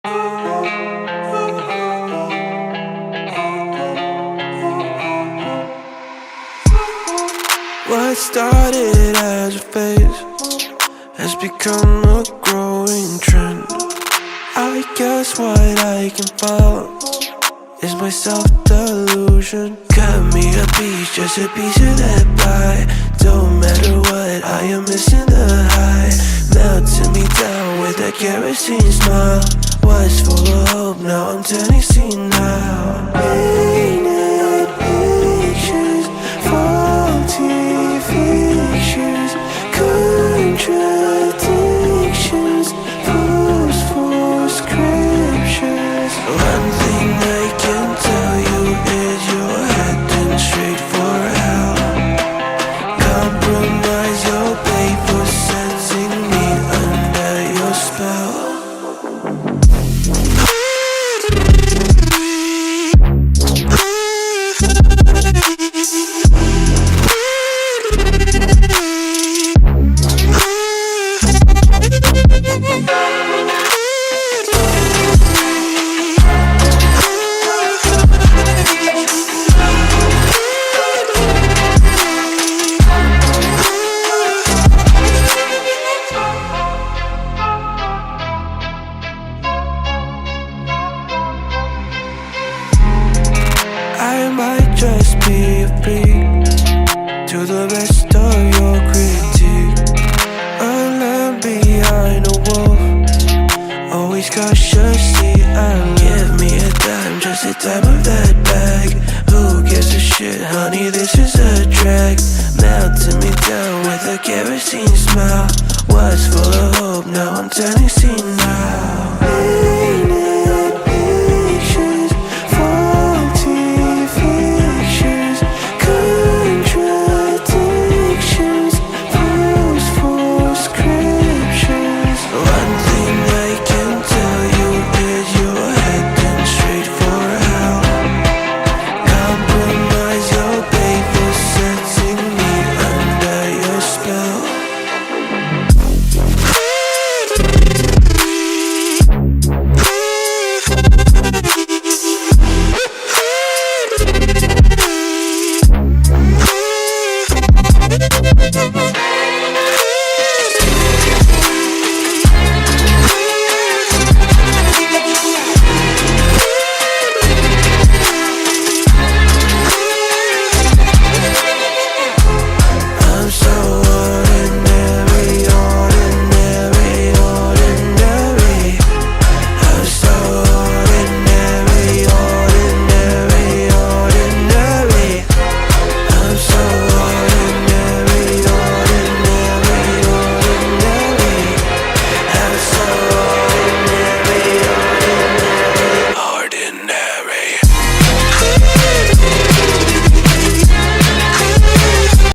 What started as a phase has become a growing trend. I guess what I can follow is my self-delusion. Cut me a piece, just a piece of that pie. Don't matter what, I am missing the high. Melting me down with a kerosene smile. Was full of hope, now I'm turning senile. Painted pictures, faulty fictions, contradictions, false scriptures. One thing I can tell you is you're heading straight for hell. Compromise your pay for sensing me under your spell. I might just be a freak to the rest of your critique. A lamb behind a wolf, always cautiously alert. Give me a dime, just a dime of that bag. Who gives a shit, honey, this is a drag. Melting me down with a kerosene smile. Was full of hope, now I'm turning senile.